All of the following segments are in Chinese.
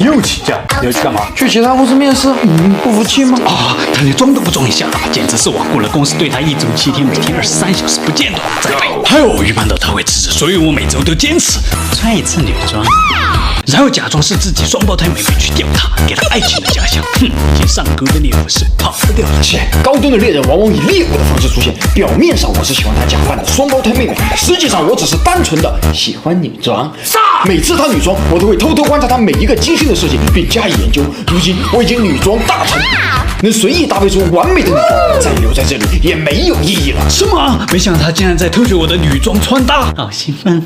又请假，你要去干嘛？去其他公司面试。不服气吗？啊，他连装都不装一下，简直是罔顾了公司对他1周7天，每天23小时不间断的栽培。还有我预判到他会辞职，所以我每周都坚持穿一次女装，然后假装是自己双胞胎妹妹去钓她，给她爱情的假象。已经上钩的猎物是跑不掉的。切，高端的猎人往往以猎物的方式出现，表面上我是喜欢他假扮的双胞胎妹妹，实际上我只是单纯的喜欢女装。每次她女装，我都会偷偷观察她每一个精心的设计，并加以研究。如今我已经女装大成，能随意搭配出完美的女装，再留在这里也没有意义了。什么？没想到他竟然在偷学我的女装穿搭，好兴奋！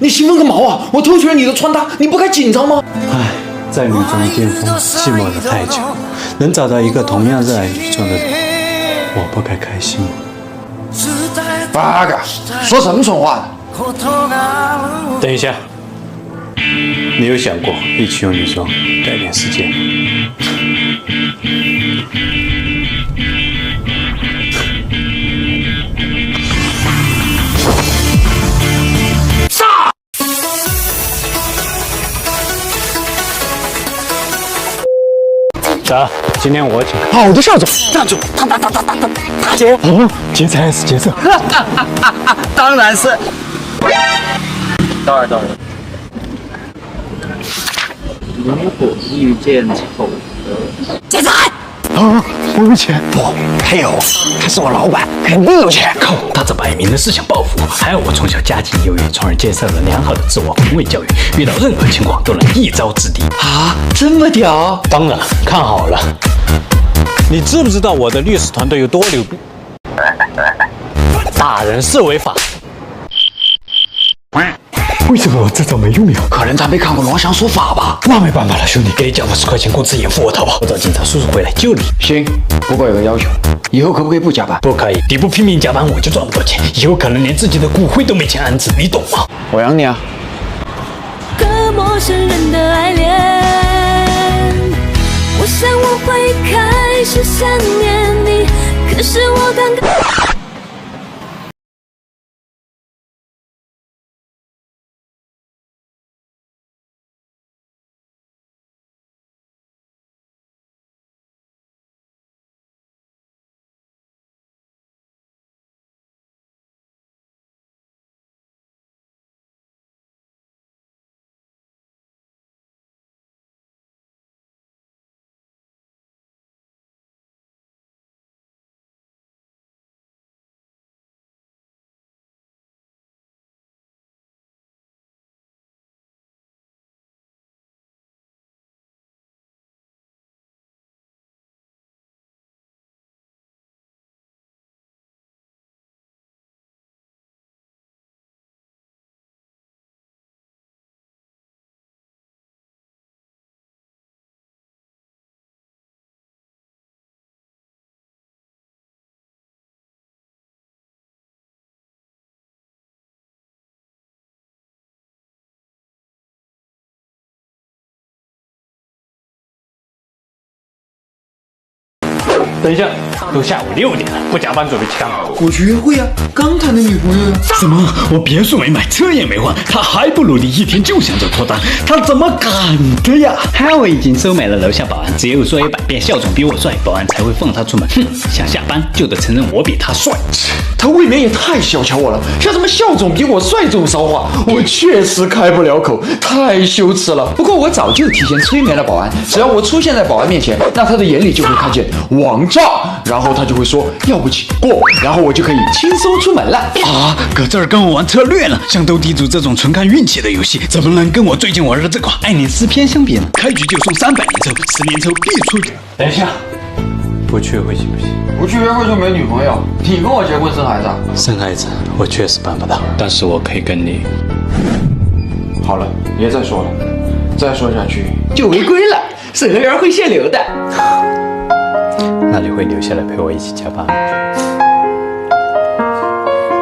你兴奋个毛啊！我偷学了你的穿搭，你不该紧张吗？唉，在女装巅峰寂寞了太久，能找到一个同样热爱女装的人，我不该开心吗？八嘎，说什么蠢话？等一下，你有想过一起用女装改变世界吗？走，今天我请客。好的，校长。站住！大姐。哦，劫财还是劫色？当然是。当然。如果遇见丑的，劫财！啊，我有钱。不，还有，他是我老板，肯定有钱。靠，他这摆明的是想报复我。还好我从小家境优越，从而接受了良好的自我防卫教育，遇到任何情况都能一招制敌。啊，这么屌！当然，看好了。你知不知道我的律师团队有多牛逼？打人是违法。为什么我这招没用呀？可能他没看过《罗翔说法》吧？那没办法了，兄弟，给你交50块钱工资掩护我逃跑，我找警察叔叔回来救你。行，不过有个要求，以后可不可以不加班？不可以，你不拼命加班我就赚不到钱，以后可能连自己的骨灰都没钱安置，你懂吗？我养你啊！个陌生人的爱恋，我想我会开始想念你，可是我刚刚。等一下，都下午6点了，不加班准备去干嘛？我去约会啊，刚谈的女朋友呀。什么？我别墅没买，车也没换，他还不努力，一天就想着脱单，他怎么敢的呀？嗨，我已经收买了楼下保安，只有说100遍校总比我帅，保安才会放他出门。想下班就得承认我比他帅。他未免也太小瞧我了，像什么校总比我帅这种骚话，我确实开不了口，太羞耻了。不过我早就提前催眠了保安，只要我出现在保安面前，那他的眼里就会看见王炸，然后他就会说要不请过，然后我就可以轻松出门了。啊，搁这儿跟我玩策略了？像斗地主这种纯看运气的游戏，怎么能跟我最近玩的这款爱恋诗篇相比呢？开局就送300年抽，10年抽必出。等一下，不去会行不行？不去约会就没女朋友，你跟我结婚生孩子啊？生孩子我确实办不到，但是我可以跟你。好了，别再说了，再说下去就违规了，审核员会限流的。那你会留下来陪我一起加班吗？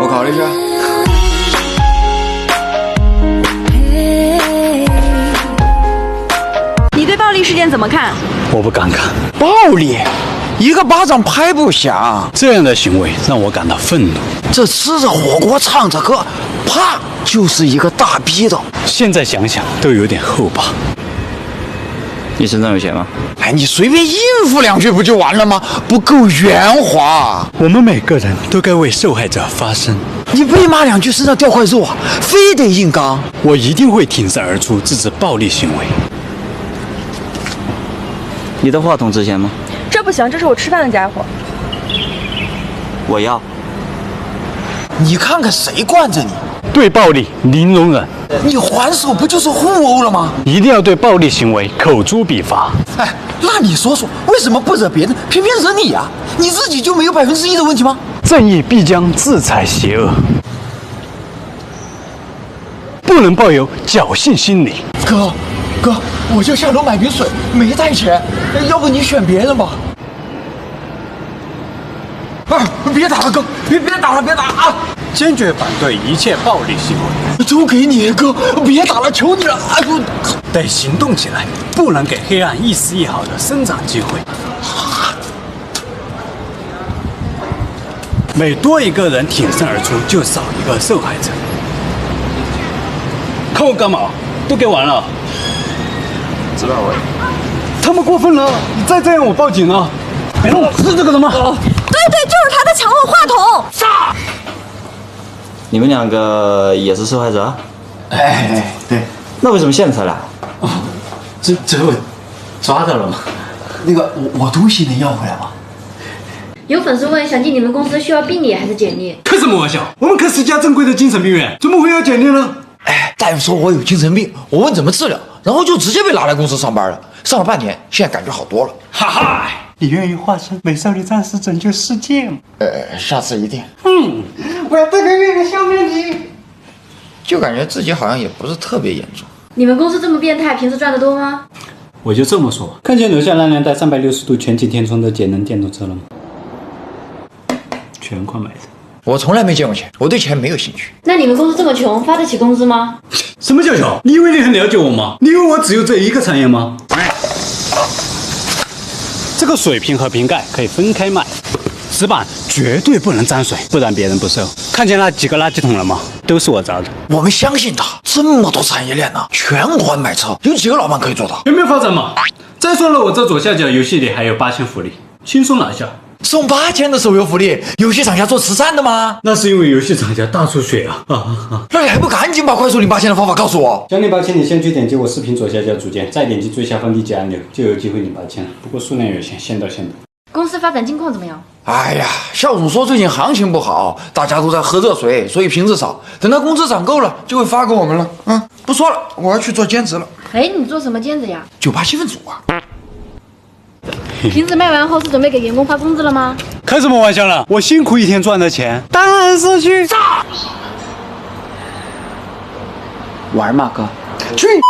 我考虑一下。你对暴力事件怎么看？我不敢看，暴力，一个巴掌拍不响。这样的行为让我感到愤怒。这吃着火锅唱着歌，啪就是一个大逼斗。现在想想都有点后怕。你身上有钱吗？哎，你随便应付两句不就完了吗？不够圆滑。我们每个人都该为受害者发声。你被骂两句身上掉块肉啊，非得硬刚。我一定会挺身而出，制止暴力行为。你的话筒值钱吗？这不行，这是我吃饭的家伙。我要。你看看谁惯着你？对暴力零容忍，你还手不就是互殴了吗？一定要对暴力行为口诛笔伐。哎，那你说说，为什么不惹别人，偏偏惹你呀？你自己就没有1%的问题吗？正义必将制裁邪恶，不能抱有侥幸心理。哥，我就下楼买瓶水，没带钱，要不你选别人吧。啊，别打了，哥，别打了啊！坚决反对一切暴力行为，都给你，哥，别打了，求你了！哎呦，得行动起来，不能给黑暗一丝一毫的生长机会。每多一个人挺身而出，就少一个受害者。看我干嘛？都给完了。知道我。他们过分了，你再这样我报警了。哎呦，是这个人吗？对，就是他在抢我话筒。你们两个也是受害者？哎，对，那为什么现在才来？这我抓到了吗？那个我东西能要回来吗？有粉丝问，想进你们公司需要病历还是简历？开什么玩笑？我们可是家正规的精神病院，怎么会要简历呢？哎，大夫说我有精神病，我问怎么治疗，然后就直接被拉来公司上班了。上了半年，现在感觉好多了。哈哈，你愿意化身美少女战士拯救世界吗？下次一定。我要这个月的消灭你。就感觉自己好像也不是特别严重。你们公司这么变态，平时赚得多吗？我就这么说，看见楼下那辆带360度全景天窗的节能电动车了吗？全款买的。我从来没见过钱，我对钱没有兴趣。那你们公司这么穷，发得起工资吗？什么叫穷？你以为你很了解我吗？你以为我只有这一个产业吗？这个水瓶和瓶盖可以分开卖，纸板绝对不能沾水，不然别人不收。看见那几个垃圾桶了吗？都是我砸的。我们相信他，这么多产业链呢，全款买车，有几个老板可以做到？全面发展嘛。再说了，我这左下角游戏里还有8000福利，轻松拿下。送8000的手游福利，游戏厂家做慈善的吗？那是因为游戏厂家大出血啊！那你还不赶紧把快速领8000的方法告诉我？想领8000，你先去点击我视频左下角组件，再点击最下方立即按钮，就有机会领8000了。不过数量有限，先到先得。公司发展近况怎么样？哎呀，校主说最近行情不好，大家都在喝热水，所以瓶子少。等他工资涨够了，就会发给我们了。不说了，我要去做兼职了。哎，你做什么兼职呀？酒吧气氛组啊。瓶子卖完后是准备给员工发工资了吗？开什么玩笑了？我辛苦一天赚的钱，当然是去玩嘛，哥。去你